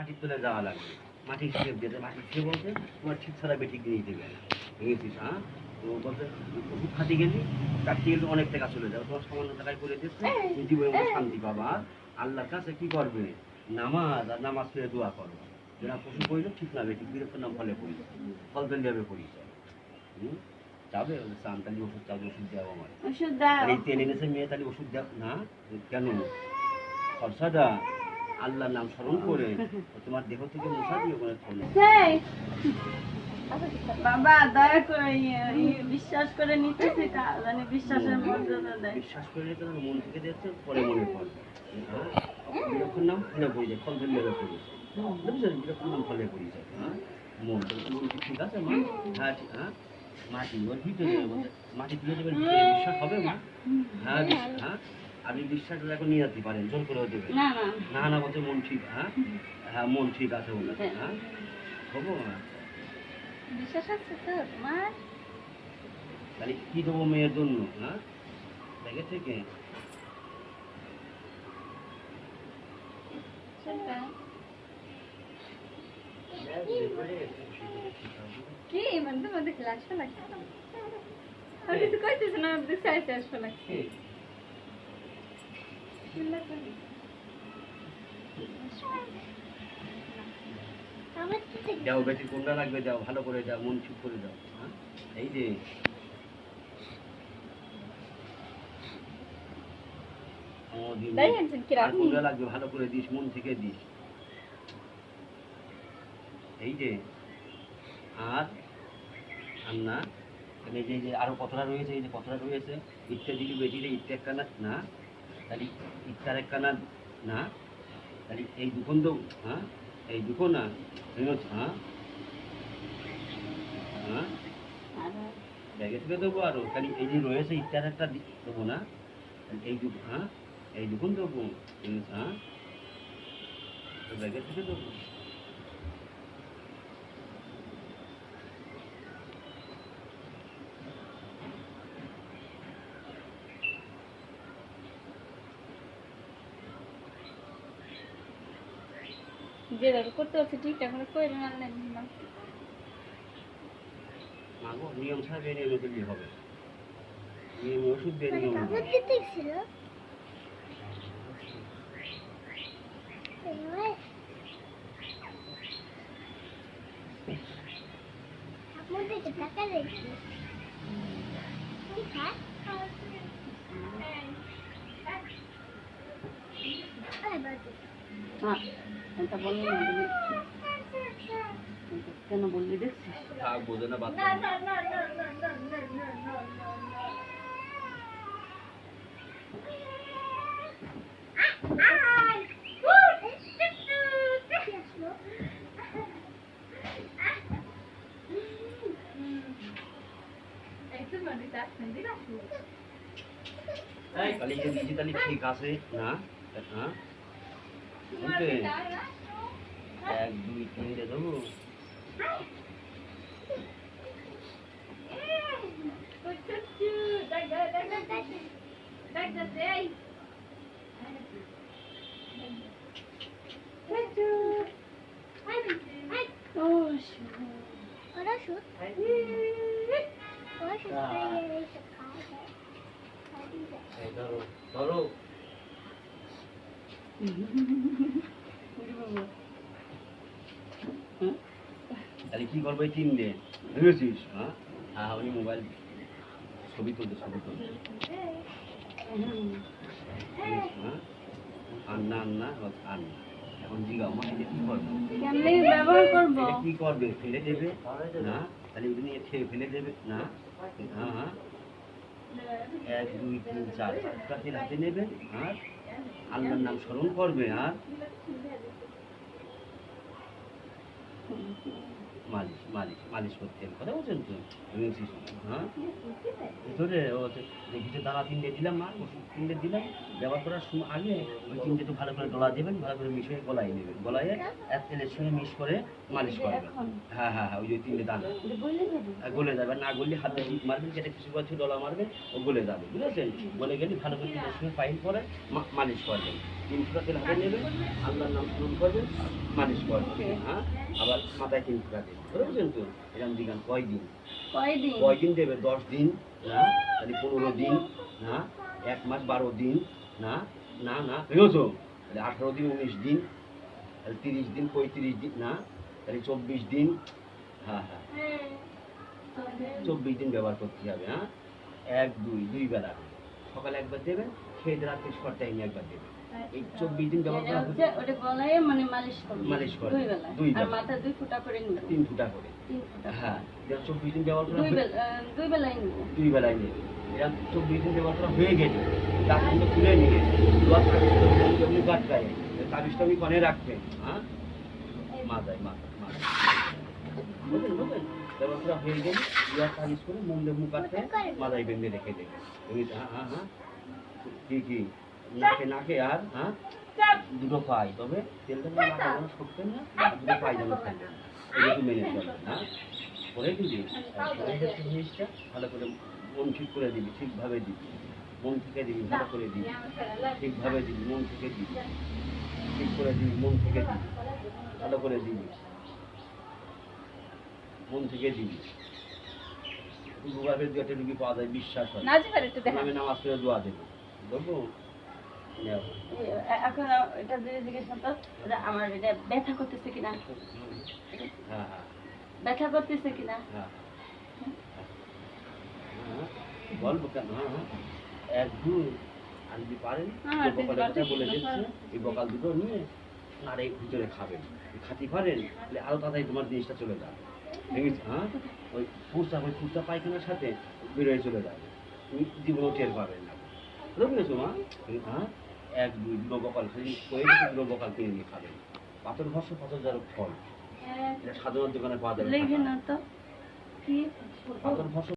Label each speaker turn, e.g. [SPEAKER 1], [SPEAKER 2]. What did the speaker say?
[SPEAKER 1] মাটির তলে যাওয়া লাগবে, মাটির শেপ দিতে, মাটির শেপ বলতে তোমার ঠিক ছাড়া বেঠিক নিয়ে দেবে না, বুঝেছিস? হ্যাঁ, তো বলতে ওষুধ খাতে গেলি, কাটতে গেলে অনেক টাকা চলে যাবে, তোমার সামান্য টাকায় করে দিচ্ছে, তুমি জীবনের মধ্যে শান্তি পাবা। আর আল্লাহর কাছে কি করবে, নামাজ আর নামাজ পড়ে দোয়া করবে, যেটা পশু পড়িল ঠিক না বেঠিক বিরক্ত নাম ফলে পড়িল, ফল পেলে যাবে পরিচয়। যাবে চান তাহলে ওষুধ চাল, ওষুধ দেওয়া আমার এই তেল এনেছে মেয়ে, তাহলে ওষুধ দেওয়া না কেন? খরচাটা আল্লাহর নাম স্মরণ করে তোমার দেহ থেকে মশা দিয়ে ওখানে ফলে।
[SPEAKER 2] বাবা দয়া করে বিশ্বাস করে নিতেছি, জানি বিশ্বাসের মর্যাদা দেয়।
[SPEAKER 1] বিশ্বাস করে নিতে মন থেকে দিচ্ছে, পরে মনে পড়ে। বিরক্ষণ নাম ফলে পড়ে যায়, ফল ফেললে পড়ে যায়, বুঝলেন? বিরক্ষণ নাম ফলে পড়ে যায়। হ্যাঁ, মন ঠিক আছে মা? হ্যাঁ ঠিক। হ্যাঁ, মাটি ওর ভিতরে, মাটি তুলে দেবেন, বিশ্বাস হবে মা? হ্যাঁ হ্যাঁ, আপনি বিশ্বাসটা এখন নিয়ে যেতে পারেন, জোর করে দেবেন না, না বলতে মন ঠিক। হ্যাঁ হ্যাঁ, মন ঠিক আছে বলে। হ্যাঁ, হবো না
[SPEAKER 2] বিশ্বাস আছে তো তোমার?
[SPEAKER 1] তাহলে কি দেবো মেয়ের জন্য? হ্যাঁ, ব্যাগে থেকে
[SPEAKER 2] কি মানে তোমাদের ক্লাস লাগছে না? আমি কিছু কইতেছ না, শেষ শেষ লাগছে।
[SPEAKER 1] যাও, বেশি কোনটা লাগবে যাও, ভালো করে যাও, মন চুপ করে যাও। হ্যাঁ, এই যে কোনটা লাগবে ভালো করে দিস, মন থেকে দিস। এই যে আর না, এই যে আরো কতটা রয়েছে, এই যে কতটা রয়েছে, ইটটা দিলি বেটিলে ইটটা একখানা না, তাহলে ইটটার একখানা না, তাহলে এই দুখন তো। হ্যাঁ, এই দুখন না, হ্যাঁ হ্যাঁ, ব্যাগে থেকে দেবো আরো, তাহলে এই যে রয়েছে ইটটার একটা দেবো না, এই দুটো। হ্যাঁ, এই দুখন দেবো। হ্যাঁ, ব্যাগে থেকে দেবো।
[SPEAKER 2] যেভাবে করতে হচ্ছে ঠিকঠাক করে করে না
[SPEAKER 1] মাগো, নিয়ম ছাড়া বেরিয়ে দিলে হবে, নিয়ম ওষুধ দিয়ে নিয়ম
[SPEAKER 2] কেন বললি দেখছিস?
[SPEAKER 1] বোঝে না বাচ্চা। তাহলে এই যে দিদি তাহলে ঠিক আছে না? হ্যাঁ, এক দুই তিনটে দেবো। ধরো তাহলে কি করবো এই তিনটে, বুঝেছিস? হ্যাঁ হ্যাঁ, ওই মোবাইল ছবি তুলতে হ্যাঁ, আর না আর না আর না। এখন জিগাও মা, এটা কি করবো?
[SPEAKER 2] ব্যবহার করবো
[SPEAKER 1] কি করবে? ফেলে দেবে না, তাহলে ওই নিয়ে ফেলে দেবে না। হ্যাঁ হ্যাঁ, এক দুই তিন চার, চারটা তেল হাতে নেবে আর আল্লাহর নাম স্মরণ করবে আর মালিশ মালিশ মালিশ করতে কথা বলছেন তো? হ্যাঁ, ভিতরে ভিতরে দানা তিনটে দিলাম, মা ওষুধ তিনটে দিলাম, ব্যবহার করার সময় আগে ওই তিনটে একটু ভালো করে ডলা দেবেন, ভালো করে মিশিয়ে গলায় নেবেন, গলায় এক তেলের সঙ্গে মিশ করে মালিশ করবেন। হ্যাঁ হ্যাঁ হ্যাঁ, ওই যে তিনটে দানা গলে যাবে, না গললে হাতে মারবেন, যেটা কিছু ডলা মারবেন, ও গলে যাবে, বুঝেছেন? গলে গেলে ভালো করে তেলের সঙ্গে পাইল করে মালিশ করবেন। 3 ফোঁটা তেল হাতে নেবে, আল্লাহর নাম স্মরণ করবেন, মালিশ করবেন, হ্যাঁ? আবার মাথায় 3 ফোঁটা দেবে, বুঝেছেন তো? এরকম দিগান কয়দিন?
[SPEAKER 2] কয়দিন?
[SPEAKER 1] কয়দিন দেবে? 10 দিন না, তাহলে 15 দিন না, 1 মাস 12 দিন না, না না, বুঝেছো? তাহলে 18 দিন 19 দিন, তাহলে 30 দিন 35 দিন না, তাহলে 24 দিন, হ্যাঁ হ্যাঁ 24 দিন ব্যবহার করতে হবে, হ্যাঁ? 1 2 বেলা সকালে একবার দেবেন, খেয়ে দিয়ে রাত্রে শর্ট টাইমে একবার দেবেন। এই 24 দিন ব্যবহার
[SPEAKER 2] এটা
[SPEAKER 1] করা
[SPEAKER 2] হচ্ছে ওটা গলায় মানে মালিশ করবে।
[SPEAKER 1] মালিশ করবে।
[SPEAKER 2] 2 বেলা।
[SPEAKER 1] দুই
[SPEAKER 2] আর
[SPEAKER 1] বেলা।
[SPEAKER 2] মাথায় 2 ফোঁটা করে নিবে।
[SPEAKER 1] 3 ফুটা করে,
[SPEAKER 2] 3 ফোঁটা।
[SPEAKER 1] হ্যাঁ। যেটা 24 দিন ব্যবহার করা
[SPEAKER 2] 2 বেলা 2 বেলাই নিবে।
[SPEAKER 1] 2 বেলায় নেবে। এরা 24 দিন ব্যবহার করা হয়ে গেলে তারপরে তুলে নিয়ে দোয়া তাবিজ গাছ গায়ে তাবিজটা আমি কনে রাখবেন, হ্যাঁ? মাথায় বুঝলেন বুঝলেন? ব্যবহার করা হয়ে গেলে দোয়া তাবিজ করে মুন্ডে মুখ কাটতে মাথায় বেঁধে রেখে দেবে। হ্যাঁ হ্যাঁ হ্যাঁ কি নাকে আর হ্যাঁ দুটো পাই, তবে তেলটা যেন নাকে যেন শুকতেন না, দুটো পাই যেন থাকবেন, এটুকু মেনে চলবেন, হ্যাঁ? করে দিবি জিনিসটা ভালো করে মন ঠিক করে দিবি, ঠিকভাবে দিবি, মন থেকে দিবি, ভালো করে দিবি, ঠিকভাবে দিবি, মন থেকে দিবি, ঠিক করে দিবি, মন থেকে দিবি, ভালো করে দিবি, মন থেকে দিবি। গুগলের দুটো রুগী পাওয়া যায়, বিশ্বাস হয়।
[SPEAKER 2] নাজিবার একটু দেখা।
[SPEAKER 1] আমি নামাজ পড়ে দোয়া দেবো, দেবো। নেও।
[SPEAKER 2] এখন এটা যদি জিজ্ঞেস করতো আমার এটা ব্যথা করতেছে কিনা,
[SPEAKER 1] হ্যাঁ হ্যাঁ
[SPEAKER 2] ব্যথা করতেছে কিনা,
[SPEAKER 1] হ্যাঁ হ্যাঁ, বলবো কেন? হ্যাঁ হ্যাঁ 1 2 আর যদি পারেন
[SPEAKER 2] হ্যাঁ,
[SPEAKER 1] যে বকালের কথা বলে
[SPEAKER 2] ঠিক আছে।
[SPEAKER 1] দিচ্ছে, এই বকাল দুটো নিয়ে নাড়ে ভিতরে খাবেন, খাতি পারেন তাহলে আরো তাড়াতাড়ি তোমার জিনিসটা চলে যাবে, দেখেছি? হ্যাঁ ওই ফুচকা পায়খানার সাথে বেরোয় চলে যাবে, তুমি জীবনও টের পাবেন না, বুঝেছো মা? হ্যাঁ 1 2 দুটো বকাল সেদিন করে দুটো বকাল কিনে নিয়ে খাবেন, পাথর ঘর্ষ পাথর যার ফল, এটা সাধারণ দোকানে পাওয়া যাবে।
[SPEAKER 2] লেগে না তো।